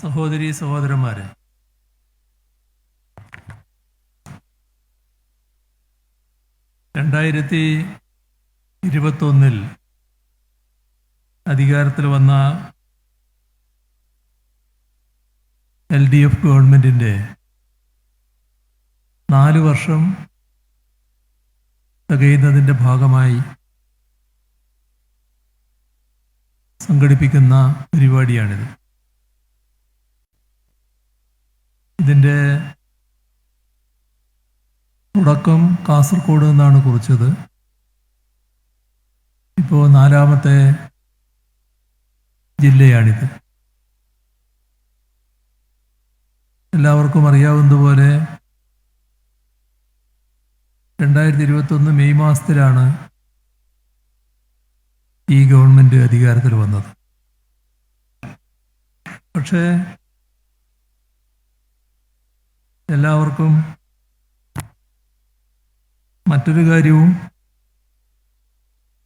സഹോദരീ സഹോദരന്മാരെ, രണ്ടായിരത്തി 2021 അധികാരത്തിൽ വന്ന LDF ഗവൺമെൻറ്റിൻ്റെ 4 വർഷം തികയുന്നതിൻ്റെ ഭാഗമായി സംഘടിപ്പിക്കുന്ന പരിപാടിയാണിത്. ഇതിൻ്റെ തുടക്കം കാസർഗോഡ് നിന്നാണ് കുറിച്ചത്. ഇപ്പോൾ 4ാമത്തെ ജില്ലയാണിത്. എല്ലാവർക്കും അറിയാവുന്നതുപോലെ 2021 മെയ് മാസത്തിലാണ് ഈ ഗവൺമെൻറ് അധികാരത്തിൽ വന്നത്. പക്ഷേ എല്ലാവർക്കും മറ്റൊരു കാര്യവും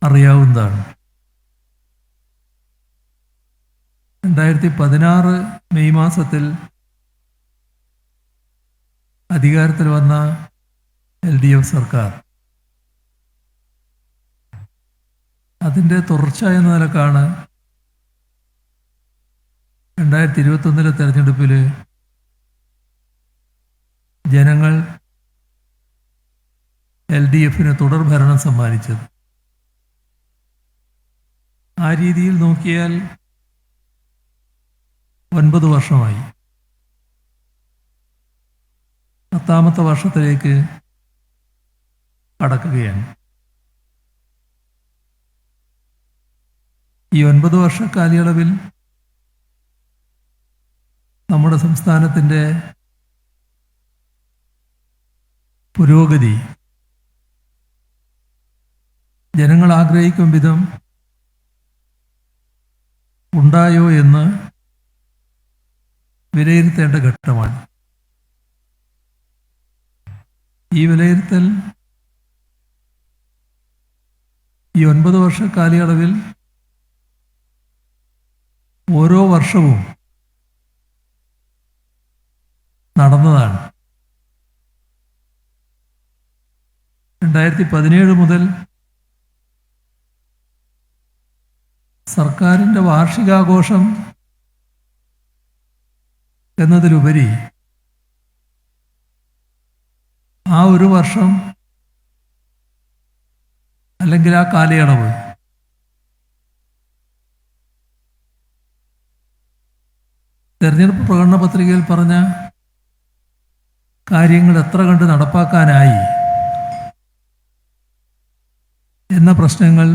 അറിയാവുന്നതാണ്. 2016 മെയ് മാസത്തിൽ അധികാരത്തിൽ വന്ന LDF സർക്കാർ അതിൻ്റെ തുടർച്ച എന്ന നിലക്കാണ് 2021 തെരഞ്ഞെടുപ്പിൽ ജനങ്ങൾ LDFന് തുടർഭരണം സമ്മാനിച്ചത്. ആ രീതിയിൽ നോക്കിയാൽ 9 വർഷമായി. 10ാമത്തെ വർഷത്തിലേക്ക് കടക്കുകയാണ്. ഈ 9 വർഷ കാലയളവിൽ നമ്മുടെ സംസ്ഥാനത്തിൻ്റെ പുരോഗതി ജനങ്ങൾ ആഗ്രഹിക്കും വിധം ഉണ്ടായോ എന്ന് വിലയിരുത്തേണ്ട ഘട്ടമാണ്. ഈ വിലയിരുത്തൽ ഈ 9 വർഷ കാലയളവിൽ ഓരോ വർഷവും നടന്നതാണ്. 2017 മുതൽ സർക്കാരിൻ്റെ വാർഷികാഘോഷം എന്നതിലുപരി ആ ഒരു വർഷം അല്ലെങ്കിൽ ആ കാലയളവ് തെരഞ്ഞെടുപ്പ് പ്രകടന പത്രികയിൽ പറഞ്ഞ കാര്യങ്ങൾ എത്ര കണ്ട് നടപ്പാക്കാനായി എന്ന പ്രശ്നങ്ങൾ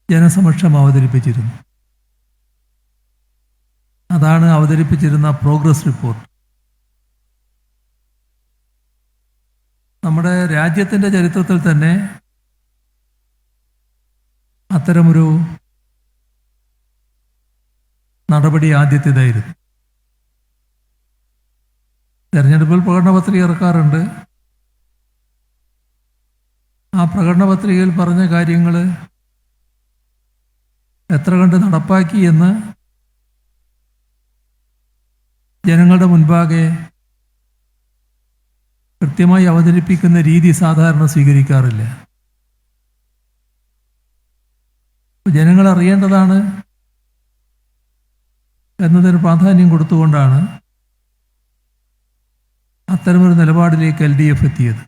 ജനസമക്ഷം അവതരിപ്പിച്ചിരുന്നു. അതാണ് അവതരിപ്പിച്ചിരുന്ന പ്രോഗ്രസ് റിപ്പോർട്ട്. നമ്മുടെ രാജ്യത്തിൻ്റെ ചരിത്രത്തിൽ തന്നെ അത്തരമൊരു നടപടി ആദ്യത്തേതായിരുന്നു. തെരഞ്ഞെടുപ്പിൽ പ്രകടന പത്രിക ഇറക്കാറുണ്ട്. ആ പ്രകടന പത്രികയിൽ പറഞ്ഞ കാര്യങ്ങൾ എത്ര കണ്ട് നടപ്പാക്കി എന്ന് ജനങ്ങളുടെ മുൻപാകെ കൃത്യമായി അവതരിപ്പിക്കുന്ന രീതി സാധാരണ സ്വീകരിക്കാറില്ല. ജനങ്ങൾ അറിയേണ്ടതാണ് എന്നതിന് പ്രാധാന്യം കൊടുത്തുകൊണ്ടാണ് അത്തരമൊരു നിലപാടിലേക്ക് LDF എത്തിയത്.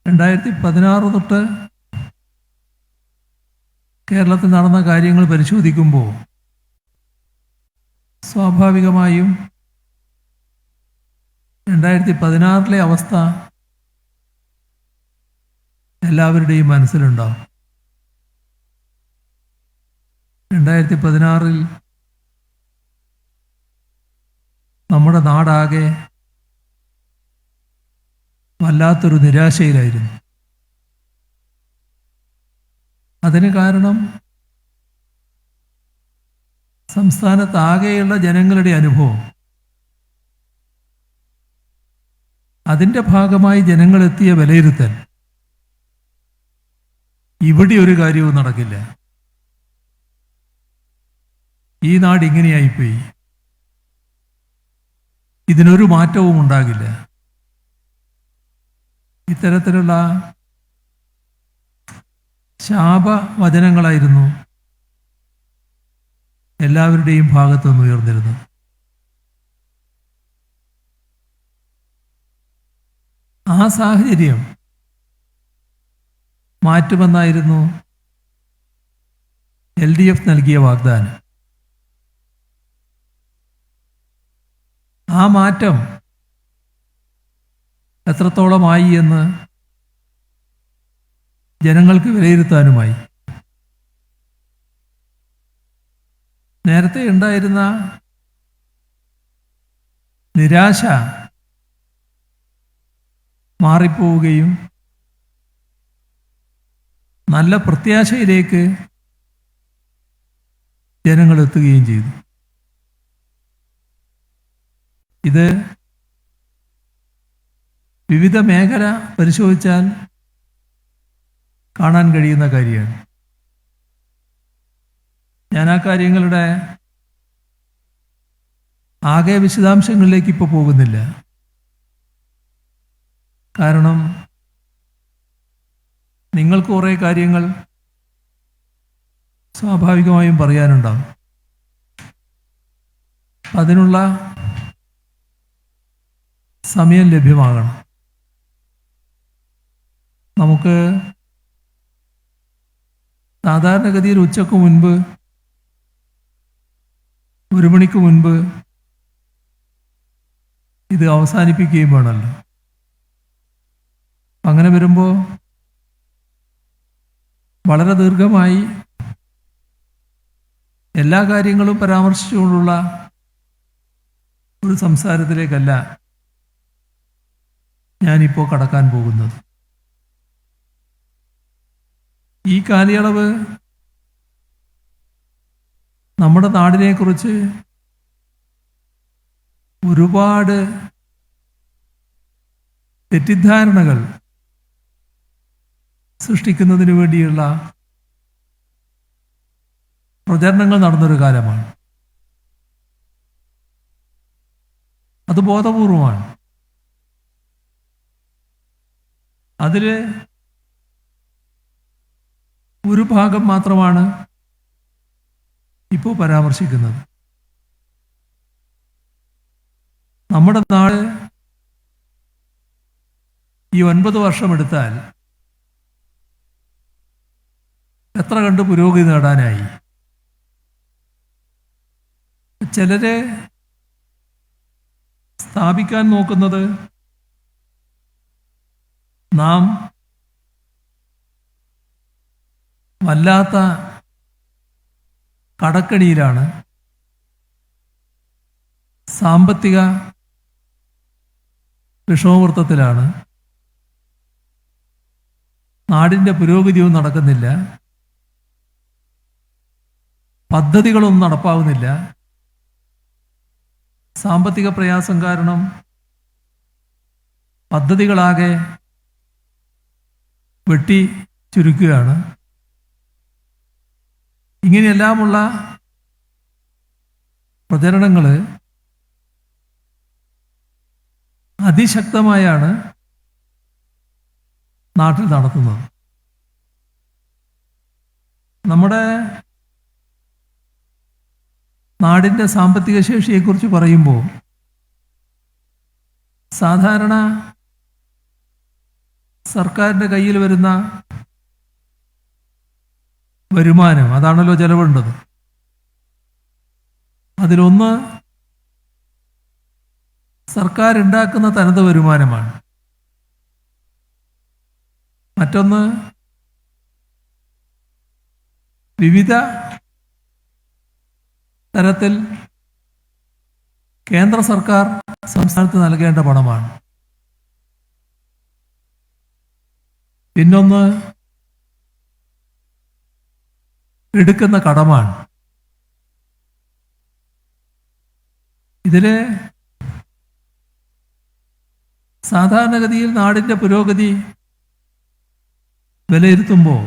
2016 തൊട്ട് കേരളത്തിൽ നടന്ന കാര്യങ്ങൾ പരിശോധിക്കുമ്പോൾ സ്വാഭാവികമായും 2016 അവസ്ഥ എല്ലാവരുടെയും മനസ്സിലുണ്ടാവും. 2016 നമ്മുടെ നാടാകെ വല്ലാത്തൊരു നിരാശയിലായിരുന്നു. അതിന് കാരണം സംസ്ഥാനത്താകെയുള്ള ജനങ്ങളുടെ അനുഭവം, അതിൻ്റെ ഭാഗമായി ജനങ്ങളെത്തിയ വിലയിരുത്തൽ, ഇവിടെ ഒരു കാര്യവും നടക്കില്ല, ഈ നാട് ഇങ്ങനെയായിപ്പോയി, ഇതിനൊരു മാറ്റവും ഉണ്ടാകില്ല. ഇത്തരത്തിലുള്ള ശാപവചനങ്ങളായിരുന്നു എല്ലാവരുടെയും ഭാഗത്തു നിന്ന് ഉയർന്നിരുന്നത്. ആ സാഹചര്യം മാറ്റുമെന്നായിരുന്നു LDF നൽകിയ വാഗ്ദാനം. ആ മാറ്റം എത്രത്തോളമായി എന്ന് ജനങ്ങൾക്ക് വിലയിരുത്താനുമായി. നേരത്തെ ഉണ്ടായിരുന്ന നിരാശ മാറിപ്പോവുകയും നല്ല പ്രത്യാശയിലേക്ക് ജനങ്ങൾ എത്തുകയും ചെയ്തു. ഇത് വിവിധ മേഖല പരിശോധിച്ചാൽ കാണാൻ കഴിയുന്ന കാര്യമാണ്. ഞാൻ ആ കാര്യങ്ങളുടെ ആകെ വിശദാംശങ്ങളിലേക്ക് ഇപ്പോൾ പോകുന്നില്ല. കാരണം നിങ്ങൾക്ക് കുറേ കാര്യങ്ങൾ സ്വാഭാവികമായും പറയാനുണ്ടാവും. അതിനുള്ള സമയം ലഭ്യമാകണം. നമുക്ക് സാധാരണഗതിയിൽ ഉച്ചയ്ക്ക് മുൻപ് 1 മണിക്ക് മുൻപ് ഇത് അവസാനിപ്പിക്കുകയും വേണമല്ലോ. അങ്ങനെ വരുമ്പോൾ വളരെ ദീർഘമായി എല്ലാ കാര്യങ്ങളും പരാമർശിച്ചുകൊണ്ടുള്ള ഒരു സംസാരത്തിലേക്കല്ല ഞാനിപ്പോൾ കടക്കാൻ പോകുന്നത്. ഈ കാലയളവ് നമ്മുടെ നാടിനെക്കുറിച്ച് ഒരുപാട് തെറ്റിദ്ധാരണകൾ സൃഷ്ടിക്കുന്നതിന് വേണ്ടിയുള്ള പ്രചരണങ്ങൾ നടന്നൊരു കാലമാണ്. അത് ബോധപൂർവമാണ്. അതിൽ ഒരു ഭാഗം മാത്രമാണ് ഇപ്പോൾ പരാമർശിക്കുന്നത്. നമ്മുടെ നാട് ഈ 9 വർഷം എടുത്താൽ എത്ര കണ്ട് പുരോഗതി നേടാനായി? ചിലരെ സ്ഥാപിക്കാൻ നോക്കുന്നത് നാം വല്ലാത്ത കടക്കണിയിലാണ്, സാമ്പത്തിക വിഷമവൃത്തത്തിലാണ്, നാടിൻ്റെ പുരോഗതിയും നടക്കുന്നില്ല, പദ്ധതികളൊന്നും നടപ്പാവുന്നില്ല, സാമ്പത്തിക പ്രയാസം കാരണം പദ്ധതികളാകെ വെട്ടി ചുരുക്കുകയാണ്. ഇങ്ങനെയെല്ലാമുള്ള പ്രചരണങ്ങൾ അതിശക്തമായാണ് നാട്ടിൽ നടത്തുന്നത്. നമ്മുടെ നാടിൻ്റെ സാമ്പത്തിക ശേഷിയെക്കുറിച്ച് പറയുമ്പോൾ സാധാരണ സർക്കാരിൻ്റെ കയ്യിൽ വരുന്ന വരുമാനം, അതാണല്ലോ ചെലവുണ്ടത്. അതിലൊന്ന് സർക്കാർ ഉണ്ടാക്കുന്ന തനത് വരുമാനമാണ്. മറ്റൊന്ന് വിവിധ തരത്തിൽ കേന്ദ്ര സർക്കാർ സംസ്ഥാനത്ത് നൽകേണ്ട പണമാണ്. പിന്നൊന്ന് എടുക്കുന്ന കടമാണ്. ഇതില് സാധാരണഗതിയിൽ നാടിൻ്റെ പുരോഗതി വിലയിരുത്തുമ്പോൾ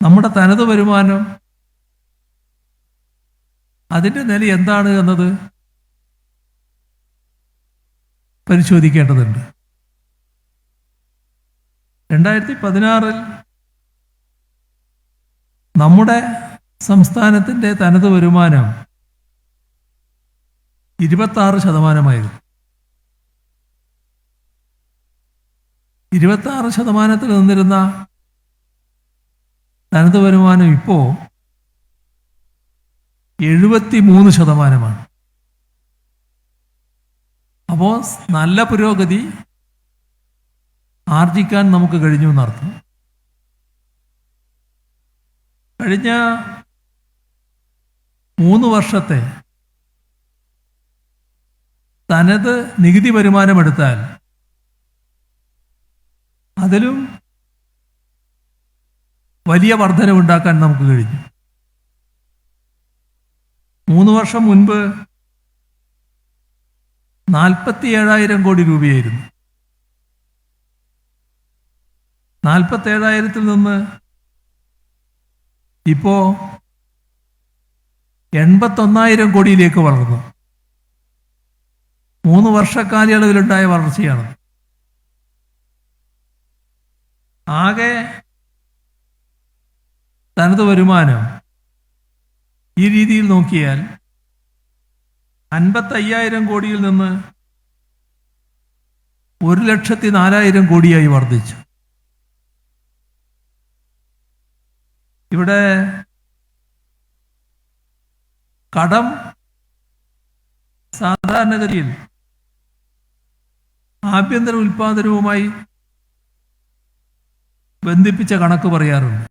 നമ്മുടെ തനത് വരുമാനം അതിൻ്റെ നില എന്താണ് എന്നത് പരിശോധിക്കേണ്ടതുണ്ട്. 2016 നമ്മുടെ സംസ്ഥാനത്തിൻ്റെ തനത് വരുമാനം 26%. 26% നിന്നിരുന്ന തനത് വരുമാനം ഇപ്പോൾ 73%. അപ്പോൾ നല്ല പുരോഗതി ആർജിക്കാൻ നമുക്ക് കഴിഞ്ഞു എന്നർത്ഥം. കഴിഞ്ഞ 3 വർഷത്തെ തനത് നികുതി വരുമാനമെടുത്താൽ അതിലും വലിയ വർധനവുണ്ടാക്കാൻ നമുക്ക് കഴിഞ്ഞു. 3 വർഷം മുൻപ് 47,000 കോടി രൂപയായിരുന്നു. 47,000-ൽ നിന്ന് ഇപ്പോ 81,000 കോടിയിലേക്ക് വളർന്നു. 3 വർഷക്കാലയളവിലുണ്ടായ വളർച്ചയാണ്. ആകെ തനത് വരുമാനം ഈ രീതിയിൽ നോക്കിയാൽ 55,000 കോടിയിൽ നിന്ന് 1,04,000 കോടിയായി വർദ്ധിച്ചു. ഇവിടെ കടം സാധാരണഗതിയിൽ ആഭ്യന്തര ഉൽപാദനവുമായി ബന്ധിപ്പിച്ച കണക്ക് പറയാറുണ്ട്.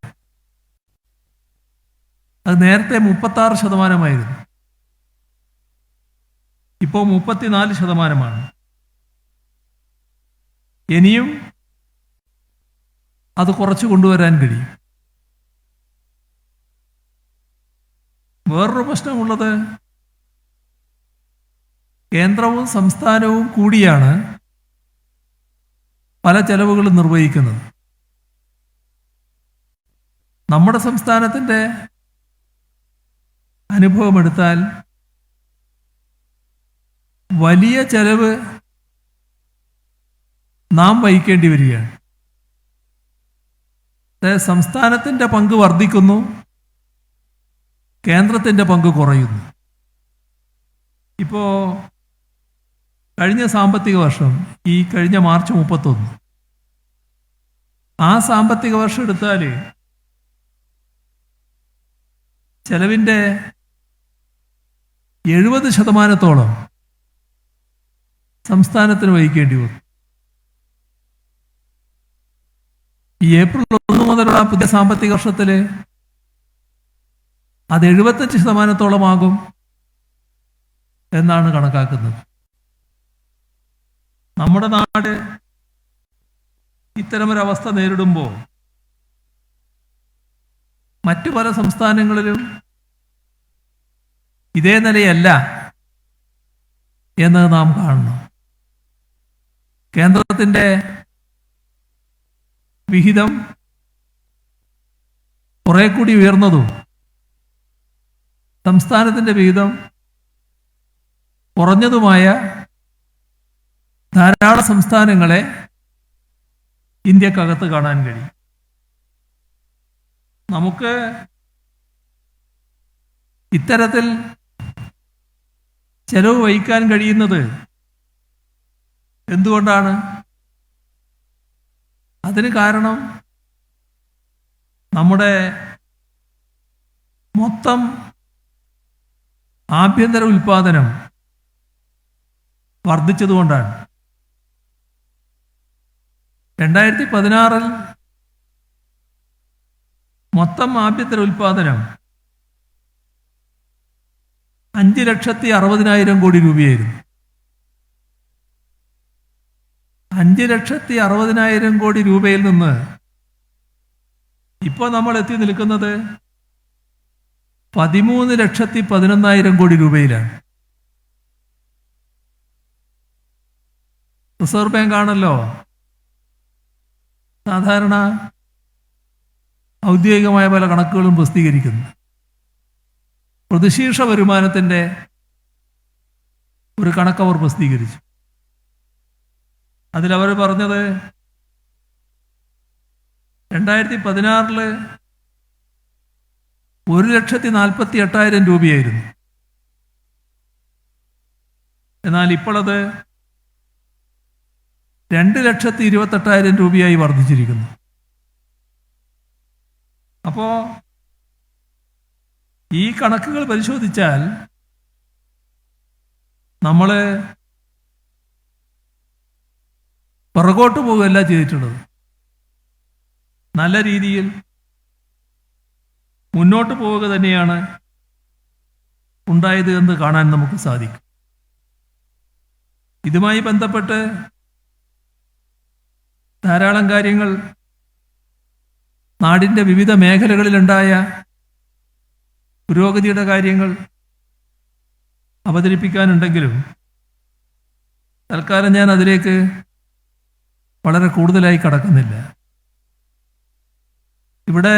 അത് നേരത്തെ 36%. ഇപ്പോൾ 34%. ഇനിയും അത് കുറച്ച് കൊണ്ടുവരാൻ കഴിയും. വേറൊരു പ്രശ്നമുള്ളത് കേന്ദ്രവും സംസ്ഥാനവും കൂടിയാണ് പല ചെലവുകളും നിർവഹിക്കുന്നത്. നമ്മുടെ സംസ്ഥാനത്തിൻ്റെ അനുഭവമെടുത്താൽ വലിയ ചെലവ് നാം വഹിക്കേണ്ടി വരികയാണ്. സംസ്ഥാനത്തിൻ്റെ പങ്ക് വർദ്ധിക്കുന്നു, കേന്ദ്രത്തിൻ്റെ പങ്ക് കുറയുന്നു. ഇപ്പോൾ കഴിഞ്ഞ സാമ്പത്തിക വർഷം, ഈ കഴിഞ്ഞ മാർച്ച് 31, ആ സാമ്പത്തിക വർഷം എടുത്താൽ ചെലവിൻ്റെ 70% സംസ്ഥാനത്തിന് വഹിക്കേണ്ടി വന്നു. ഈ ഏപ്രിൽ 1 മുതലുള്ള പുതിയ സാമ്പത്തിക വർഷത്തിൽ അത് 75% എന്നാണ് കണക്കാക്കുന്നത്. നമ്മുടെ നാട് ഇത്തരമൊരവസ്ഥ നേരിടുമ്പോൾ മറ്റു പല സംസ്ഥാനങ്ങളിലും ഇതേ നിലയല്ല എന്ന് നാം കാണണം. കേന്ദ്രത്തിൻ്റെ വിഹിതം കുറെ കൂടി ഉയർന്നതും സംസ്ഥാനത്തിൻ്റെ വിഹിതം കുറഞ്ഞതുമായ ധാരാളം സംസ്ഥാനങ്ങളെ ഇന്ത്യക്കകത്ത് കാണാൻ കഴിയും. നമുക്ക് ഇത്തരത്തിൽ ചെലവ് വഹിക്കാൻ കഴിയുന്നത് എന്തുകൊണ്ടാണ്? അതിന് കാരണം നമ്മുടെ മൊത്തം ആഭ്യന്തര ഉൽപാദനം വർദ്ധിച്ചതുകൊണ്ടാണ്. 2016 മൊത്തം ആഭ്യന്തര ഉൽപാദനം 5,60,000 കോടി രൂപയായിരുന്നു. 5,60,000 കോടി രൂപയിൽ നിന്ന് ഇപ്പോൾ നമ്മൾ എത്തി നിൽക്കുന്നത് 13,11,000 കോടി രൂപയിലാണ്. റിസർവ് ബാങ്ക് ആണല്ലോ സാധാരണ ഔദ്യോഗികമായ പല കണക്കുകളും പ്രസിദ്ധീകരിക്കുന്നു. പ്രതിശീർഷ വരുമാനത്തിൻ്റെ ഒരു കണക്കവർ പ്രസിദ്ധീകരിച്ചു. അതിലവർ പറഞ്ഞത് 2016 1,48,000 രൂപയായിരുന്നു. എന്നാൽ ഇപ്പോഴത് 2,28,000 രൂപയായി വർദ്ധിച്ചിരിക്കുന്നു. അപ്പോൾ ഈ കണക്കുകൾ പരിശോധിച്ചാൽ നമ്മൾ പുറകോട്ട് പോവുകയല്ല ചെയ്തിട്ടുള്ളത്, നല്ല രീതിയിൽ മുന്നോട്ട് പോവുക തന്നെയാണ് ഉണ്ടായത് എന്ന് കാണാൻ നമുക്ക് സാധിക്കും. ഇതുമായി ബന്ധപ്പെട്ട് ധാരാളം കാര്യങ്ങൾ നാടിൻ്റെ വിവിധ മേഖലകളിലുണ്ടായ പുരോഗതിയുടെ കാര്യങ്ങൾ അവതരിപ്പിക്കാനുണ്ടെങ്കിലും തൽക്കാലം ഞാൻ അതിലേക്ക് വളരെ കൂടുതലായി കടക്കുന്നില്ല. ഇവിടെ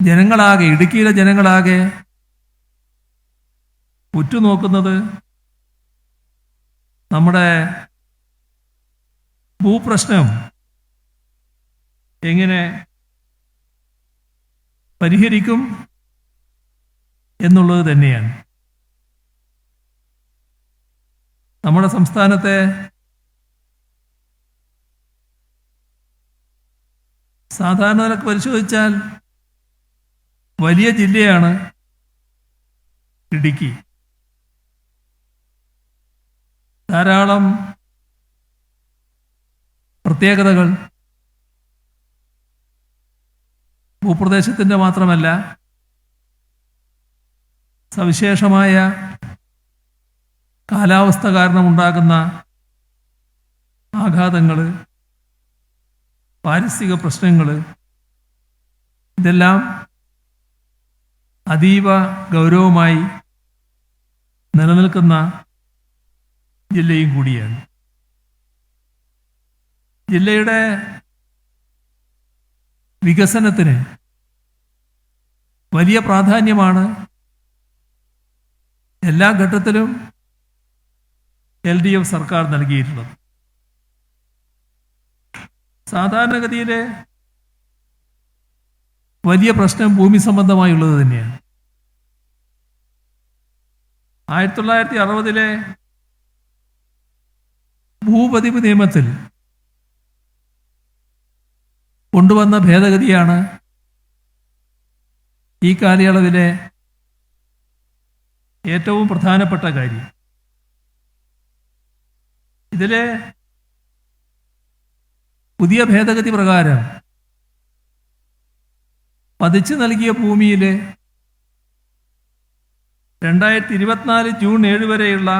ജനങ്ങളാകെ, ഇടുക്കിയിലെ ജനങ്ങളാകെ ഉറ്റുനോക്കുന്നത് നമ്മുടെ ഭൂപ്രശ്നം എങ്ങനെ പരിഹരിക്കും എന്നുള്ളത് തന്നെയാണ്. നമ്മുടെ സംസ്ഥാനത്തെ സാധാരണ നിലക്ക് പരിശോധിച്ചാൽ വലിയ ജില്ലയാണ് ഇടുക്കി. ധാരാളം പ്രത്യേകതകൾ ഭൂപ്രദേശത്തിൻ്റെ മാത്രമല്ല, സവിശേഷമായ കാലാവസ്ഥ കാരണമുണ്ടാകുന്ന ആഘാതങ്ങൾ, പാരിസ്ഥിതിക പ്രശ്നങ്ങൾ, ഇതെല്ലാം അതീവ ഗൗരവമായി നിലനിൽക്കുന്ന ജില്ലയും കൂടിയാണ്. ജില്ലയുടെ വികസനത്തിന് വലിയ പ്രാധാന്യമാണ് എല്ലാ ഘട്ടത്തിലും LDF സർക്കാർ നൽകിയിട്ടുള്ളത്. സാധാരണഗതിയിൽ വലിയ പ്രശ്നം ഭൂമി സംബന്ധമായുള്ളത് തന്നെയാണ്. 1960 ഭൂപതിവ് നിയമത്തിൽ കൊണ്ടുവന്ന ഭേദഗതിയാണ് ഈ കാലയളവിലെ ഏറ്റവും പ്രധാനപ്പെട്ട കാര്യം. ഇതിലെ പുതിയ ഭേദഗതി പ്രകാരം പതിച്ചു നൽകിയ ഭൂമിയിൽ 2024 ജൂൺ 7 വരെയുള്ള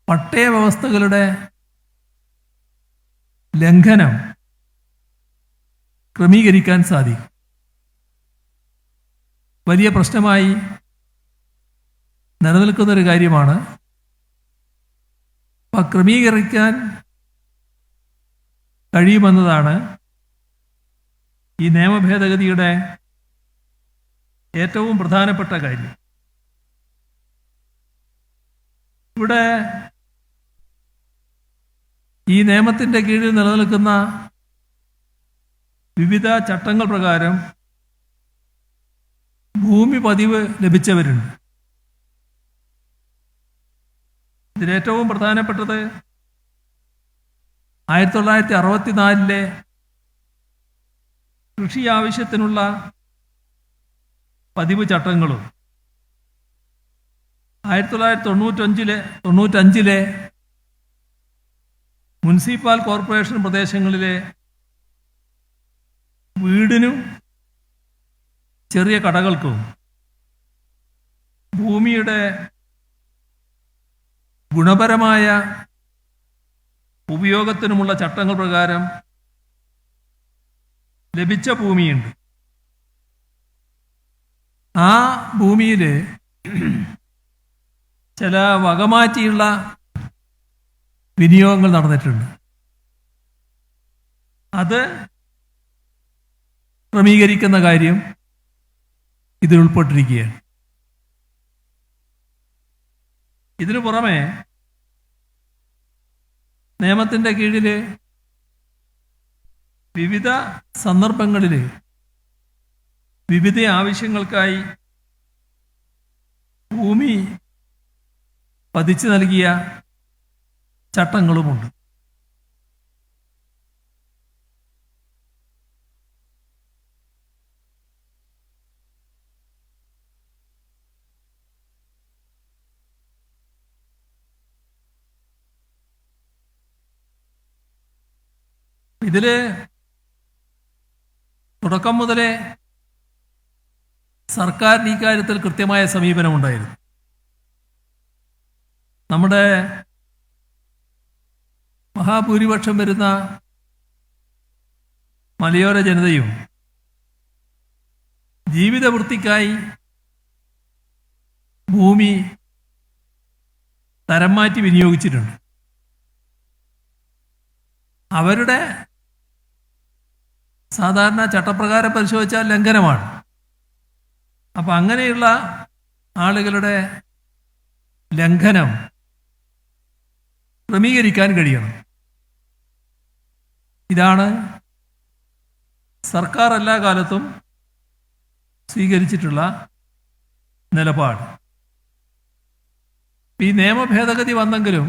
പട്ടയ വ്യവസ്ഥകളുടെ ലംഘനം ക്രമീകരിക്കാൻ സാധിക്കും. വലിയ പ്രശ്നമായി നിലനിൽക്കുന്നൊരു കാര്യമാണ്. അപ്പം ക്രമീകരിക്കാൻ കഴിയുമെന്നതാണ് ഈ നിയമഭേദഗതിയുടെ ഏറ്റവും പ്രധാനപ്പെട്ട കാര്യം. ഇവിടെ ഈ നിയമത്തിൻ്റെ കീഴിൽ നിലനിൽക്കുന്ന വിവിധ ചട്ടങ്ങൾ പ്രകാരം ഭൂമി പതിവ് ലഭിച്ചവരുണ്ട്. ഇതിലേറ്റവും പ്രധാനപ്പെട്ടത് 1964 കൃഷി ആവശ്യത്തിനുള്ള പതിവ് ചട്ടങ്ങളും 1995 മുനിസിപ്പൽ കോർപ്പറേഷൻ പ്രദേശങ്ങളിലെ വീടിനും ചെറിയ കടകൾക്കും ഭൂമിയുടെ ഗുണപരമായ ഉപയോഗത്തിനുമുള്ള ചട്ടങ്ങൾ പ്രകാരം ലഭിച്ച ഭൂമിയുണ്ട്. ആ ഭൂമിയിൽ ചില വകമാറ്റിയുള്ള വിനിയോഗങ്ങൾ നടന്നിട്ടുണ്ട്. അത് ക്രമീകരിക്കുന്ന കാര്യം ഇതിൽ ഉൾപ്പെട്ടിരിക്കുകയാണ്. ഇതിനു പുറമെ നിയമത്തിൻ്റെ കീഴിൽ വിവിധ സന്ദർഭങ്ങളിൽ വിവിധ ആവശ്യങ്ങൾക്കായി ഭൂമി പതിച്ചു നൽകിയ ചട്ടങ്ങളുമുണ്ട്. ഇതില് തുടക്കം മുതലേ സർക്കാരിന് ഈ കാര്യത്തിൽ കൃത്യമായ സമീപനമുണ്ടായിരുന്നു. നമ്മുടെ മഹാഭൂരിപക്ഷം വരുന്ന മലയോര ജനതയും ജീവിതവൃത്തിക്കായി ഭൂമി തരം മാറ്റി വിനിയോഗിച്ചിട്ടുണ്ട്. അവരുടെ സാധാരണ ചട്ടപ്രകാരം പരിശോധിച്ചാൽ ലംഘനമാണ്. അപ്പം അങ്ങനെയുള്ള ആളുകളുടെ ലംഘനം ക്രമീകരിക്കാൻ കഴിയണം. ഇതാണ് സർക്കാർ എല്ലാ കാലത്തും സ്വീകരിച്ചിട്ടുള്ള നിലപാട്. ഈ നിയമ ഭേദഗതി വന്നെങ്കിലും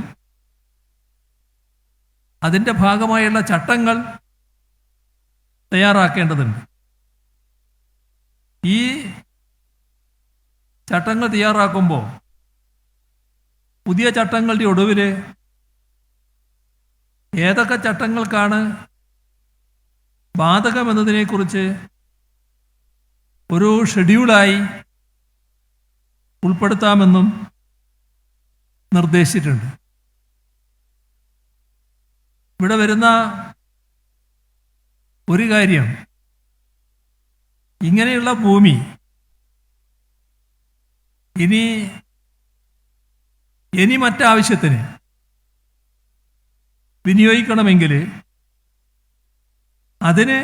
അതിൻ്റെ ഭാഗമായുള്ള ചട്ടങ്ങൾ തയ്യാറാക്കേണ്ടതുണ്ട്. ഈ ചട്ടങ്ങൾ തയ്യാറാക്കുമ്പോൾ പുതിയ ചട്ടങ്ങളുടെ ഒടുവിൽ ഏതൊക്കെ ചട്ടങ്ങൾക്കാണ് ബാധകമെന്നതിനെക്കുറിച്ച് ഒരു ഷെഡ്യൂളായി ഉൾപ്പെടുത്താമെന്നും നിർദ്ദേശിച്ചിട്ടുണ്ട്. ഇവിടെ വരുന്ന ഒരു കാര്യം, ഇങ്ങനെയുള്ള ഭൂമി ഇനി മറ്റാവശ്യത്തിന് വിനിയോഗിക്കണമെങ്കിൽ അതിന്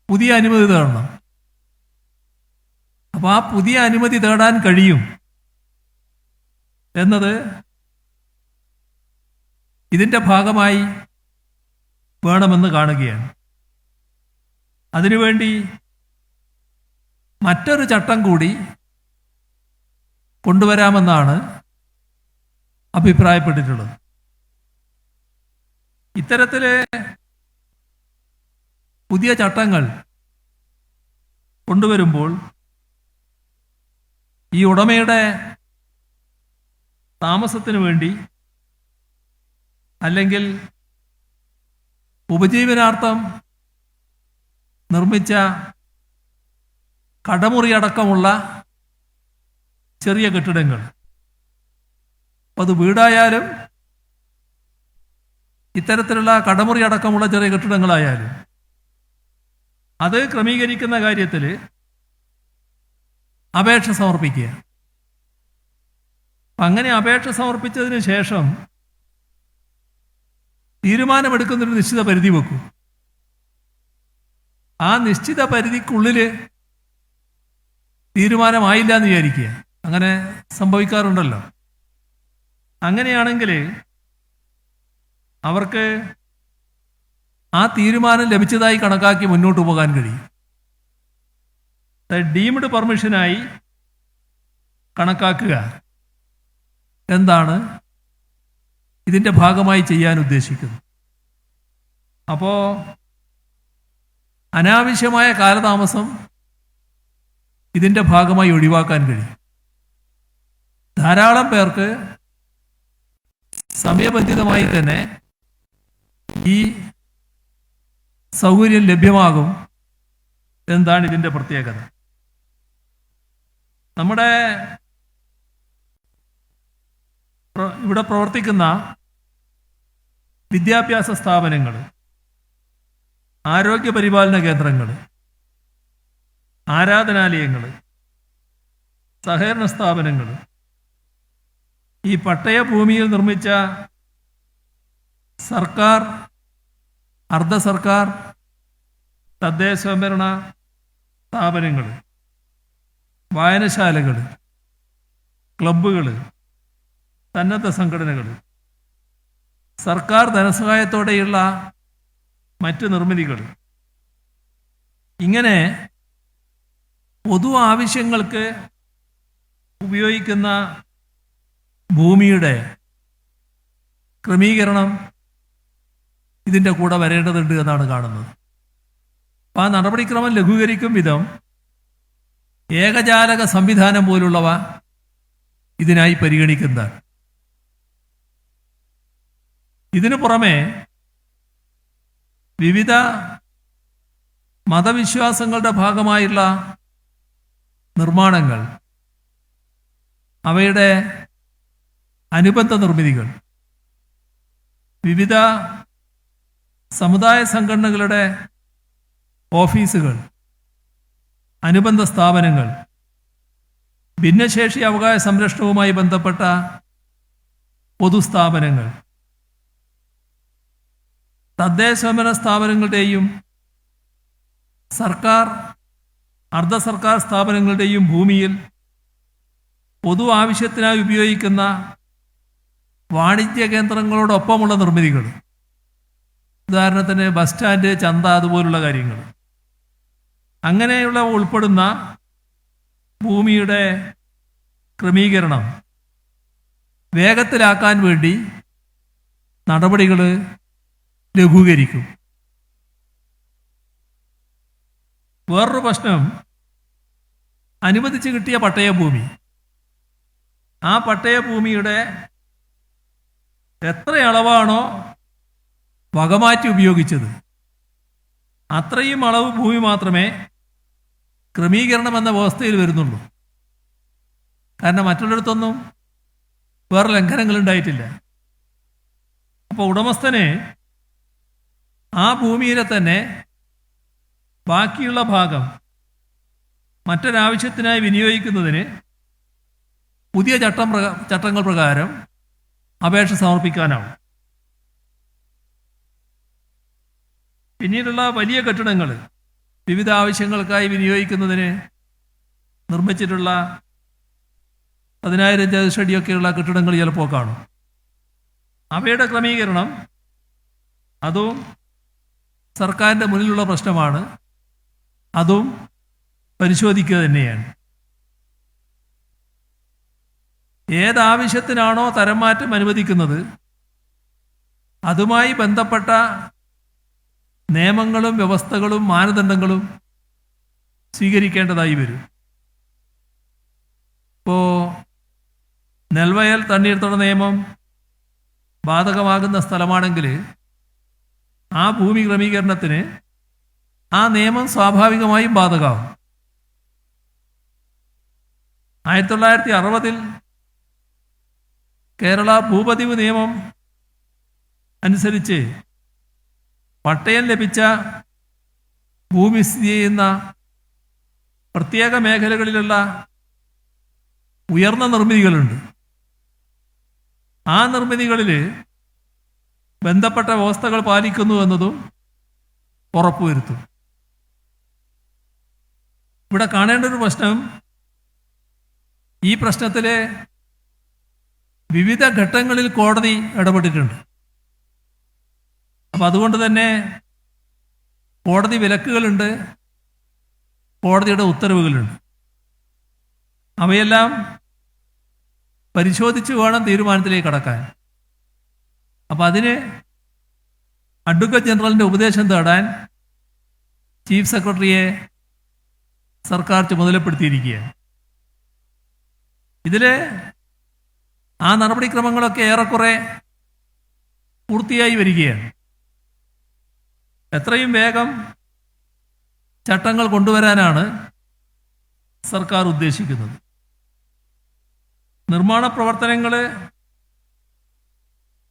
പുതിയ അനുമതി തേടണം. അപ്പോൾ ആ പുതിയ അനുമതി തേടാൻ കഴിയും എന്നത് ഇതിൻ്റെ ഭാഗമായി വേണമെന്ന് കാണുകയാണ്. അതിനുവേണ്ടി മറ്റൊരു ചട്ടം കൂടി കൊണ്ടുവരാമെന്നാണ് അഭിപ്രായപ്പെട്ടിട്ടുള്ളത്. ഇത്തരത്തിലെ പുതിയ ചട്ടങ്ങൾ കൊണ്ടുവരുമ്പോൾ ഈ ഉടമയുടെ താമസത്തിന് വേണ്ടി അല്ലെങ്കിൽ ഉപജീവനാർത്ഥം നിർമ്മിച്ച കടമുറി അടക്കമുള്ള ചെറിയ കെട്ടിടങ്ങൾ, അത് വീടായാലും ഇത്തരത്തിലുള്ള കടമുറി അടക്കമുള്ള ചെറിയ കെട്ടിടങ്ങളായാലും അത് ക്രമീകരിക്കുന്ന കാര്യത്തിൽ അപേക്ഷ സമർപ്പിക്കുക. അങ്ങനെ അപേക്ഷ സമർപ്പിച്ചതിന് ശേഷം തീരുമാനമെടുക്കുന്നൊരു നിശ്ചിത പരിധി വെക്കും. ആ നിശ്ചിത പരിധിക്കുള്ളിൽ തീരുമാനമായില്ല എന്ന് വിചാരിക്കുക. അങ്ങനെ സംഭവിക്കാറുണ്ടല്ലോ. അങ്ങനെയാണെങ്കിൽ അവർക്ക് ആ തീരുമാനം ലഭിച്ചതായി കണക്കാക്കി മുന്നോട്ട് പോകാൻ കഴിയും. ഡീംഡ് പെർമിഷനായി കണക്കാക്കുക എന്താണ് ഇതിൻ്റെ ഭാഗമായി ചെയ്യാൻ ഉദ്ദേശിക്കുന്നത്. അപ്പോൾ അനാവശ്യമായ കാലതാമസം ഇതിൻ്റെ ഭാഗമായി ഒഴിവാക്കാൻ കഴിയും. ധാരാളം പേർക്ക് സമയബന്ധിതമായി തന്നെ ഈ സൗകര്യം ലഭ്യമാകും എന്താണ് ഇതിൻ്റെ പ്രത്യേകത. നമ്മുടെ ഇവിടെ പ്രവർത്തിക്കുന്ന വിദ്യാഭ്യാസ സ്ഥാപനങ്ങൾ, ആരോഗ്യ പരിപാലന കേന്ദ്രങ്ങൾ, ആരാധനാലയങ്ങൾ, സഹകരണ സ്ഥാപനങ്ങൾ, ഈ പട്ടയ ഭൂമിയിൽ നിർമ്മിച്ച സർക്കാർ, അർദ്ധ സർക്കാർ, തദ്ദേശ സ്വയംഭരണ സ്ഥാപനങ്ങൾ, വായനശാലകൾ, ക്ലബ്ബുകൾ, സന്നദ്ധ സംഘടനകൾ, സർക്കാർ ധനസഹായത്തോടെയുള്ള മറ്റ് നിർമ്മിതികൾ, ഇങ്ങനെ പൊതു ആവശ്യങ്ങൾക്ക് ഉപയോഗിക്കുന്ന ഭൂമിയുടെ ക്രമീകരണം ഇതിൻ്റെ കൂടെ വരേണ്ടതുണ്ട് എന്നാണ് കാണുന്നത്. അപ്പം ആ നടപടിക്രമം ലഘൂകരിക്കും വിധം ഏകജാലക സംവിധാനം പോലുള്ളവ ഇതിനായി പരിഗണിക്കുന്നതാണ്. ഇതിനു പുറമെ വിവിധ മതവിശ്വാസങ്ങളുടെ ഭാഗമായുള്ള നിർമ്മാണങ്ങൾ, അവയുടെ അനുബന്ധ നിർമ്മിതികൾ, വിവിധ സമുദായ സംഘടനകളുടെ ഓഫീസുകൾ, അനുബന്ധ സ്ഥാപനങ്ങൾ, ഭിന്നശേഷി അവകാശ സംരക്ഷണവുമായി ബന്ധപ്പെട്ട പൊതുസ്ഥാപനങ്ങൾ, തദ്ദേശ സ്വയംഭരണ സ്ഥാപനങ്ങളുടെയും സർക്കാർ അർദ്ധ സർക്കാർ സ്ഥാപനങ്ങളുടെയും ഭൂമിയിൽ പൊതു ആവശ്യത്തിനായി ഉപയോഗിക്കുന്ന വാണിജ്യ കേന്ദ്രങ്ങളോടൊപ്പമുള്ള നിർമ്മിതികൾ, ഉദാഹരണത്തിന് ബസ് സ്റ്റാൻഡ്, ചന്ത, അതുപോലുള്ള കാര്യങ്ങൾ, അങ്ങനെയുള്ള ഉൾപ്പെടുന്ന ഭൂമിയുടെ ക്രമീകരണം വേഗത്തിലാക്കാൻ വേണ്ടി നടപടികൾ ലഘൂകരിക്കും. വേറൊരു പ്രശ്നം, അനുവദിച്ച് കിട്ടിയ പട്ടയഭൂമി, ആ പട്ടയഭൂമിയുടെ എത്ര അളവാണോ വകമാറ്റി ഉപയോഗിച്ചത് അത്രയും അളവ് ഭൂമി മാത്രമേ ക്രമീകരണം എന്ന വ്യവസ്ഥയിൽ വരുന്നുള്ളൂ. കാരണം മറ്റുള്ളിടത്തൊന്നും വേറെ ലംഘനങ്ങൾ ഉണ്ടായിട്ടില്ല. അപ്പോൾ ഉടമസ്ഥന് ആ ഭൂമിയിലെ തന്നെ ബാക്കിയുള്ള ഭാഗം മറ്റൊരാവശ്യത്തിനായി വിനിയോഗിക്കുന്നതിന് പുതിയ ചട്ടങ്ങൾ പ്രകാരം അപേക്ഷ സമർപ്പിക്കാനാവും. പിന്നീടുള്ള വലിയ കെട്ടിടങ്ങൾ വിവിധ ആവശ്യങ്ങൾക്കായി വിനിയോഗിക്കുന്നതിന് നിർമ്മിച്ചിട്ടുള്ള 10,000 ചതുരശ്രടിയൊക്കെയുള്ള കെട്ടിടങ്ങൾ ചിലപ്പോൾ കാണും. അവയുടെ ക്രമീകരണം അതും സർക്കാരിൻ്റെ മുന്നിലുള്ള പ്രശ്നമാണ്. അതും പരിശോധിക്കുക തന്നെയാണ്. ഏതാവശ്യത്തിനാണോ തരം മാറ്റം അനുവദിക്കുന്നത് അതുമായി ബന്ധപ്പെട്ട നിയമങ്ങളും വ്യവസ്ഥകളും മാനദണ്ഡങ്ങളും സ്വീകരിക്കേണ്ടതായി വരും. ഇപ്പോൾ നെൽവയൽ തണ്ണീർത്തട നിയമം ബാധകമാകുന്ന സ്ഥലമാണെങ്കിൽ ആ ഭൂമി ക്രമീകരണത്തിന് ആ നിയമം സ്വാഭാവികമായും ബാധകമാകും. 1960 കേരള ഭൂപതിവ് നിയമം അനുസരിച്ച് പട്ടയം ലഭിച്ച ഭൂമി സ്ഥിതി ചെയ്യുന്ന പ്രത്യേക മേഖലകളിലുള്ള ഉയർന്ന നിർമ്മിതികളുണ്ട്. ആ നിർമ്മിതികളിൽ ബന്ധപ്പെട്ട വ്യവസ്ഥകൾ പാലിക്കുന്നു എന്നതും ഉറപ്പുവരുത്തും. ഇവിടെ കാണേണ്ട ഒരു പ്രശ്നം, ഈ പ്രശ്നത്തിൽ വിവിധ ഘട്ടങ്ങളിൽ കോടതി ഇടപെട്ടിട്ടുണ്ട്. അപ്പം അതുകൊണ്ട് തന്നെ കോടതി വിലക്കുകളുണ്ട്, കോടതിയുടെ ഉത്തരവുകളുണ്ട്. അവയെല്ലാം പരിശോധിച്ച് വേണം തീരുമാനത്തിലേക്ക് കടക്കാൻ. അപ്പം അതിന് അഡ്വക്കേറ്റ് ജനറലിൻ്റെ ഉപദേശം തേടാൻ ചീഫ് സെക്രട്ടറിയെ സർക്കാർ ചുമതലപ്പെടുത്തിയിരിക്കുകയാണ്. ഇതിൽ ആ നടപടിക്രമങ്ങളൊക്കെ ഏറെക്കുറെ പൂർത്തിയായി വരികയാണ്. എത്രയും വേഗം ചട്ടങ്ങൾ കൊണ്ടുവരാനാണ് സർക്കാർ ഉദ്ദേശിക്കുന്നത്. നിർമ്മാണ പ്രവർത്തനങ്ങൾ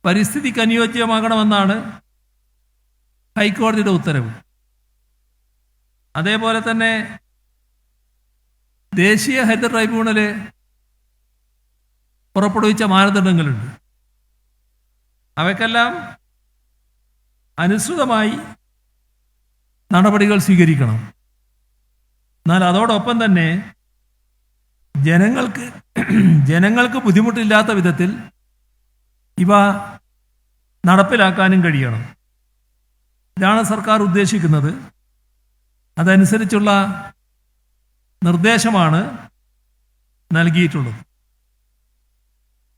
പരിസ്ഥിതിക്ക് അനുയോജ്യമാകണമെന്നാണ് ഹൈക്കോടതിയുടെ ഉത്തരവ്. അതേപോലെ തന്നെ ദേശീയ ഹരിത ട്രൈബ്യൂണൽ പുറപ്പെടുവിച്ച മാനദണ്ഡങ്ങളുണ്ട്. അവയ്ക്കെല്ലാം അനുസൃതമായി നടപടികൾ സ്വീകരിക്കണം. എന്നാൽ അതോടൊപ്പം തന്നെ ജനങ്ങൾക്ക് ബുദ്ധിമുട്ടില്ലാത്ത വിധത്തിൽ ഇവ നടപ്പിലാക്കാനും കഴിയണം. ഇതാണ് സർക്കാർ ഉദ്ദേശിക്കുന്നത്. അതനുസരിച്ചുള്ള നിർദ്ദേശമാണ് നൽകിയിട്ടുള്ളത്.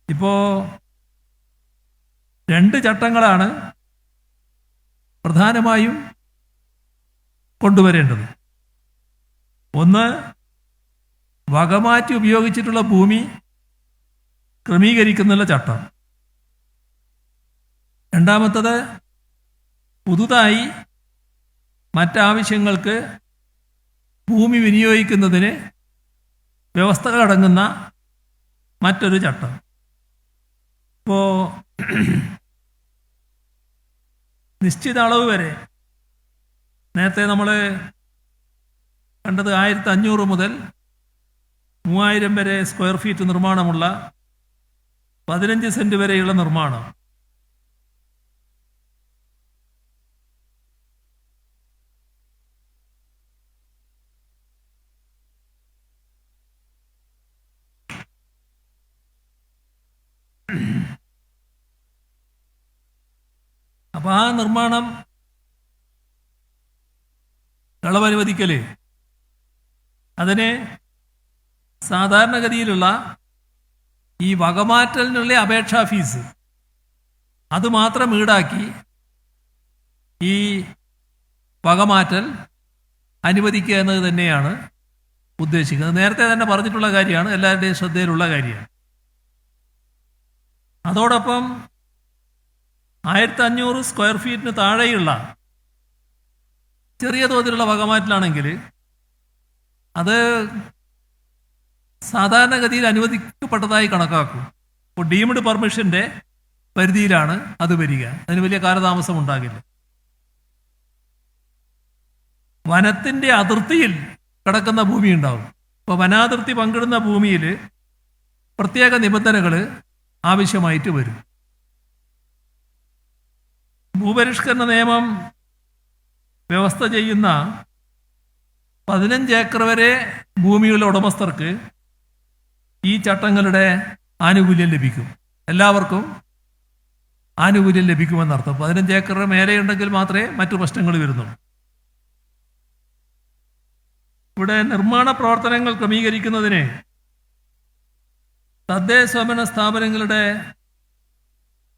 ഇപ്പോൾ 2 ചട്ടങ്ങളാണ് പ്രധാനമായും കൊണ്ടുവരേണ്ടത്. ഒന്ന്, വകമാറ്റി ഉപയോഗിച്ചിട്ടുള്ള ഭൂമി ക്രമീകരിക്കുന്നുള്ള ചട്ടം. രണ്ടാമത്തത്, പുതുതായി മറ്റാവശ്യങ്ങൾക്ക് ഭൂമി വിനിയോഗിക്കുന്നതിന് വ്യവസ്ഥകളടങ്ങുന്ന മറ്റൊരു ചട്ടം. ഇപ്പോൾ നിശ്ചിത അളവ് വരെ നേരത്തെ നമ്മൾ കണ്ടത് 1500 മുതൽ 3000 വരെ സ്ക്വയർ ഫീറ്റ് നിർമ്മാണമുള്ള 15 സെന്റ് വരെയുള്ള നിർമ്മാണം. അപ്പോൾ ആ നിർമ്മാണം കളവനുവദിക്കല് അതിന് സാധാരണഗതിയിലുള്ള ഈ വകമാറ്റലിനുള്ള അപേക്ഷാ ഫീസ് അത് മാത്രം ഈടാക്കി ഈ വകമാറ്റൽ അനുവദിക്കുക എന്നത് തന്നെയാണ് ഉദ്ദേശിക്കുന്നത്. നേരത്തെ തന്നെ പറഞ്ഞിട്ടുള്ള കാര്യമാണ്, എല്ലാവരുടെയും ശ്രദ്ധയിലുള്ള കാര്യമാണ്. അതോടൊപ്പം 1500 സ്ക്വയർ ഫീറ്റിന് താഴെയുള്ള ചെറിയ തോതിലുള്ള വകമാറ്റലാണെങ്കിൽ അത് സാധാരണഗതിയിൽ അനുവദിക്കപ്പെട്ടതായി കണക്കാക്കും. ഇപ്പോൾ ഡീംഡ് പെർമിഷന്റെ പരിധിയിലാണ് അത് വരിക. അതിന് വലിയ കാലതാമസം ഉണ്ടാകില്ല. വനത്തിന്റെ അതിർത്തിയിൽ കിടക്കുന്ന ഭൂമി ഉണ്ടാവും. ഇപ്പോൾ വനാതിർത്തി പങ്കിടുന്ന ഭൂമിയിൽ പ്രത്യേക നിബന്ധനകൾ ആവശ്യമായിട്ട് വരും. ഭൂപരിഷ്കരണ നിയമം വ്യവസ്ഥ ചെയ്യുന്ന 15 ഏക്കർ വരെ ഭൂമിയുള്ള ഉടമസ്ഥർക്ക് ഈ ചട്ടങ്ങളുടെ ആനുകൂല്യം ലഭിക്കും. എല്ലാവർക്കും ആനുകൂല്യം ലഭിക്കുമെന്നർത്ഥം. 15 ഏക്കർ മേലെയുണ്ടെങ്കിൽ മാത്രമേ മറ്റു പ്രശ്നങ്ങൾ വരുന്നുള്ളൂ. ഇവിടെ നിർമ്മാണ പ്രവർത്തനങ്ങൾ ക്രമീകരിക്കുന്നതിന് തദ്ദേശ സ്വയംഭരണ സ്ഥാപനങ്ങളുടെ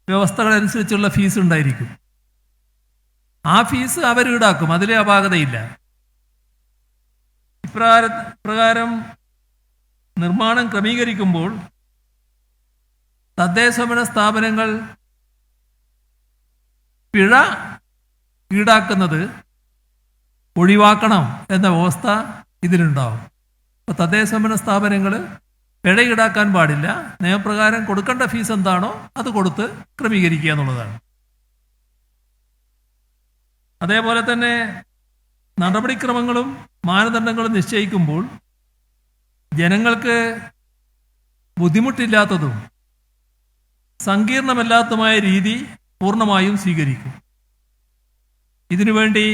വ്യവസ്ഥകളനുസരിച്ചുള്ള ഫീസ് ഉണ്ടായിരിക്കും. ആ ഫീസ് അവർ ഈടാക്കും, അതിലെ അപാകതയില്ല. ഇപ്രകാരം നിർമ്മാണം ക്രമീകരിക്കുമ്പോൾ തദ്ദേശ സ്വയംഭരണ സ്ഥാപനങ്ങൾ പിഴ ഈടാക്കുന്നത് ഒഴിവാക്കണം എന്ന വ്യവസ്ഥ ഇതിലുണ്ടാവും. അപ്പോൾ തദ്ദേശ സ്വയംഭരണ സ്ഥാപനങ്ങൾ പിഴ ഈടാക്കാൻ പാടില്ല. നിയമപ്രകാരം കൊടുക്കേണ്ട ഫീസ് എന്താണോ അത് കൊടുത്ത് ക്രമീകരിക്കുക എന്നുള്ളതാണ്. അതേപോലെ തന്നെ നടപടിക്രമങ്ങളും മാനദണ്ഡങ്ങളും നിശ്ചയിക്കുമ്പോൾ ജനങ്ങൾക്ക് ബുദ്ധിമുട്ടില്ലാത്തതും സങ്കീർണമല്ലാത്തതുമായ രീതി പൂർണ്ണമായും സ്വീകരിക്കും. ഇതിനുവേണ്ടി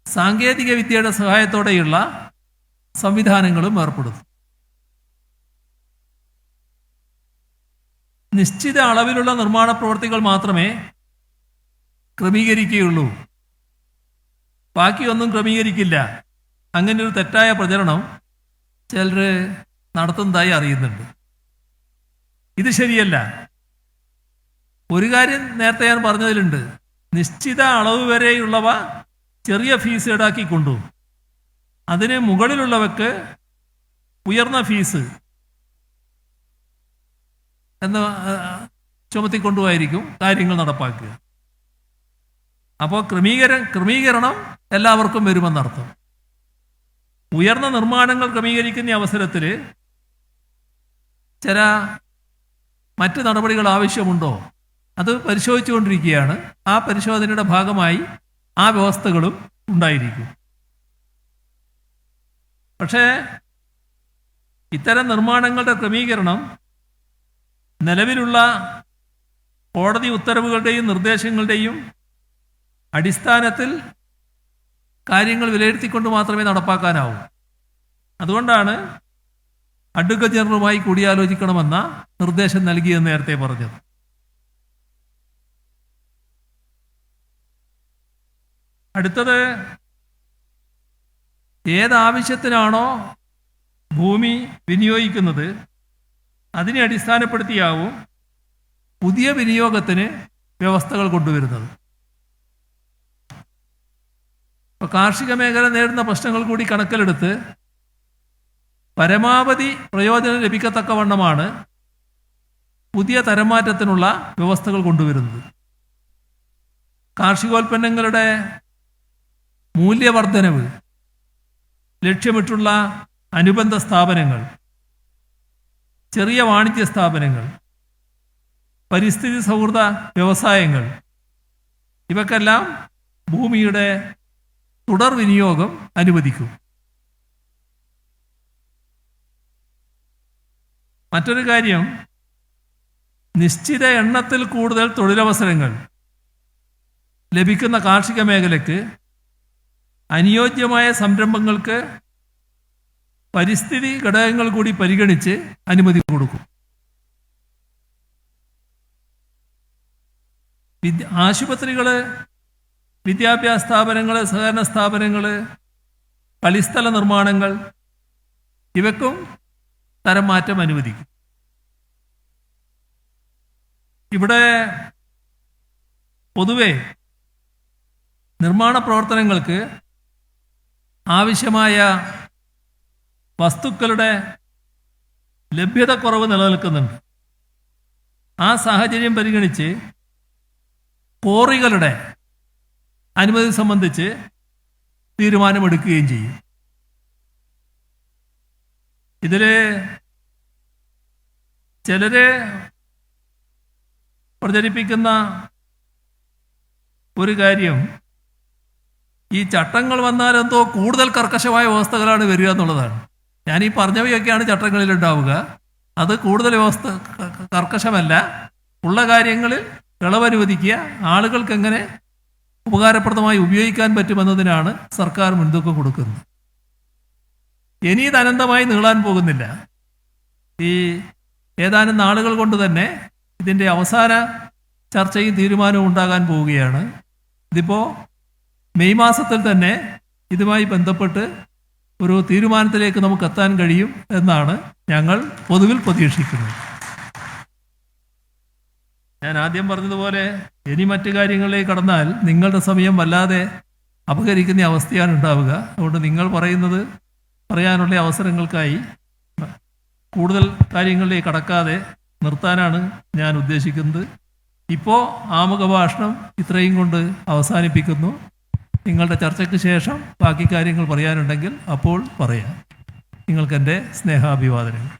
സാങ്കേതിക വിദ്യയുടെ സഹായത്തോടെയുള്ള സംവിധാനങ്ങളും ഏർപ്പെടുത്തും. നിശ്ചിത അളവിലുള്ള നിർമ്മാണ പ്രവൃത്തികൾ മാത്രമേ ക്രമീകരിക്കുകയുള്ളൂ, ബാക്കിയൊന്നും ക്രമീകരിക്കില്ല. അങ്ങനെ ഒരു തെറ്റായ പ്രചരണം ചിലർ നടത്തുന്നതായി അറിയുന്നുണ്ട്. ഇത് ശരിയല്ല. ഒരു കാര്യം നേരത്തെ ഞാൻ പറഞ്ഞതിലുണ്ട്, നിശ്ചിത അളവ് വരെയുള്ളവ ചെറിയ ഫീസ് ഈടാക്കിക്കൊണ്ടു അതിന് മുകളിലുള്ളവർക്ക് ഉയർന്ന ഫീസ് എന്ന് ചുമത്തിക്കൊണ്ടുമായിരിക്കും കാര്യങ്ങൾ നടപ്പാക്കുക. അപ്പോൾ ക്രമീകരണം എല്ലാവർക്കും വരുമെന്നർത്ഥം. ഉയർന്ന നിർമ്മാണങ്ങൾ ക്രമീകരിക്കുന്ന അവസരത്തിൽ ചില മറ്റ് നടപടികൾ ആവശ്യമുണ്ടോ അത് പരിശോധിച്ചുകൊണ്ടിരിക്കുകയാണ്. ആ പരിശോധനയുടെ ഭാഗമായി ആ വ്യവസ്ഥകളും ഉണ്ടായിരിക്കും. പക്ഷേ ഇത്തരം നിർമ്മാണങ്ങളുടെ ക്രമീകരണം നിലവിലുള്ള കോടതി ഉത്തരവുകളുടെയും നിർദ്ദേശങ്ങളുടെയും അടിസ്ഥാനത്തിൽ കാര്യങ്ങൾ വിലയിരുത്തിക്കൊണ്ട് മാത്രമേ നടപ്പാക്കാനാവൂ. അതുകൊണ്ടാണ് അഡ്വക്കേറ്റ് ജനറലുമായി കൂടിയാലോചിക്കണമെന്ന നിർദ്ദേശം നൽകിയെന്ന് നേരത്തെ പറഞ്ഞത്. അടുത്തത്, ഏതാവശ്യത്തിനാണോ ഭൂമി വിനിയോഗിക്കുന്നത് അതിനെ അടിസ്ഥാനപ്പെടുത്തിയാവും പുതിയ വിനിയോഗത്തിന് വ്യവസ്ഥകൾ കൊണ്ടുവരുന്നത്. ഇപ്പോൾ കാർഷിക മേഖല നേരിടുന്ന പ്രശ്നങ്ങൾ കൂടി കണക്കിലെടുത്ത് പരമാവധി പ്രയോജനം ലഭിക്കത്തക്കവണ്ണമാണ് പുതിയ തരംമാറ്റത്തിനുള്ള വ്യവസ്ഥകൾ കൊണ്ടുവരുന്നത്. കാർഷികോൽപ്പന്നങ്ങളുടെ മൂല്യവർദ്ധനവ് ലക്ഷ്യമിട്ടുള്ള അനുബന്ധ സ്ഥാപനങ്ങൾ, ചെറിയ വാണിജ്യ സ്ഥാപനങ്ങൾ, പരിസ്ഥിതി സൗഹൃദ വ്യവസായങ്ങൾ, ഇവക്കെല്ലാം ഭൂമിയുടെ തുടർ വിനിയോഗം അനുവദിക്കും. മറ്റൊരു കാര്യം, നിശ്ചിത എണ്ണത്തിൽ കൂടുതൽ തൊഴിലവസരങ്ങൾ ലഭിക്കുന്ന കാർഷിക മേഖലയ്ക്ക് അനുയോജ്യമായ സംരംഭങ്ങൾക്ക് പരിസ്ഥിതി ഘടകങ്ങൾ കൂടി പരിഗണിച്ച് അനുമതി കൊടുക്കും. ആശുപത്രികൾ, വിദ്യാഭ്യാസ സ്ഥാപനങ്ങൾ, സഹകരണ സ്ഥാപനങ്ങൾ, കളിസ്ഥല നിർമ്മാണങ്ങൾ, ഇവക്കും തരം മാറ്റം അനുവദിക്കും. ഇവിടെ പൊതുവെ നിർമ്മാണ പ്രവർത്തനങ്ങൾക്ക് ആവശ്യമായ വസ്തുക്കളുടെ ലഭ്യതക്കുറവ് നിലനിൽക്കുന്നുണ്ട്. ആ സാഹചര്യം പരിഗണിച്ച് ക്വാറികളുടെ അനുമതി സംബന്ധിച്ച് തീരുമാനമെടുക്കുകയും ചെയ്യും. ഇതിൽ ചിലര് പ്രചരിപ്പിക്കുന്ന ഒരു കാര്യം, ഈ ചട്ടങ്ങൾ വന്നാൽ എന്തോ കൂടുതൽ കർക്കശമായ വ്യവസ്ഥകളാണ് വരിക എന്നുള്ളതാണ്. ഞാനീ പറഞ്ഞവയൊക്കെയാണ് ചട്ടങ്ങളിലുണ്ടാവുക. അത് കൂടുതൽ വ്യവസ്ഥ കർക്കശമല്ല. ഉള്ള കാര്യങ്ങളിൽ ഇളവനുവദിക്കുക, ആളുകൾക്ക് എങ്ങനെ ഉപകാരപ്രദമായി ഉപയോഗിക്കാൻ പറ്റുമെന്നതിനാണ് സർക്കാർ മുൻതൂക്കം കൊടുക്കുന്നത്. ഇനി ഇത് അനന്തമായി നീളാൻ പോകുന്നില്ല. ഈ ഏതാനും നാളുകൾ കൊണ്ട് തന്നെ ഇതിൻ്റെ അവസാന ചർച്ചയും തീരുമാനവും ഉണ്ടാകാൻ പോവുകയാണ്. ഇതിപ്പോൾ മെയ് മാസത്തിൽ തന്നെ ഇതുമായി ബന്ധപ്പെട്ട് ഒരു തീരുമാനത്തിലേക്ക് നമുക്ക് എത്താൻ കഴിയും എന്നാണ് ഞങ്ങൾ പൊതുവിൽ പ്രതീക്ഷിക്കുന്നത്. ഞാൻ ആദ്യം പറഞ്ഞതുപോലെ ഇനി മറ്റു കാര്യങ്ങളിലേക്ക് കടന്നാൽ നിങ്ങളുടെ സമയം വല്ലാതെ അപഹരിക്കുന്ന അവസ്ഥയാണ് ഉണ്ടാവുക. അതുകൊണ്ട് നിങ്ങൾ പറയുന്നത് പറയാനുള്ള അവസരങ്ങൾക്കായി കൂടുതൽ കാര്യങ്ങളിലേക്ക് കടക്കാതെ നിർത്താനാണ് ഞാൻ ഉദ്ദേശിക്കുന്നത്. ഇപ്പോൾ ആമുഖ ഭാഷണം ഇത്രയും കൊണ്ട് അവസാനിപ്പിക്കുന്നു. നിങ്ങളുടെ ചർച്ചയ്ക്ക് ശേഷം ബാക്കി കാര്യങ്ങൾ പറയാനുണ്ടെങ്കിൽ അപ്പോൾ പറയാം. നിങ്ങൾക്കെൻ്റെ സ്നേഹാഭിവാദനങ്ങൾ.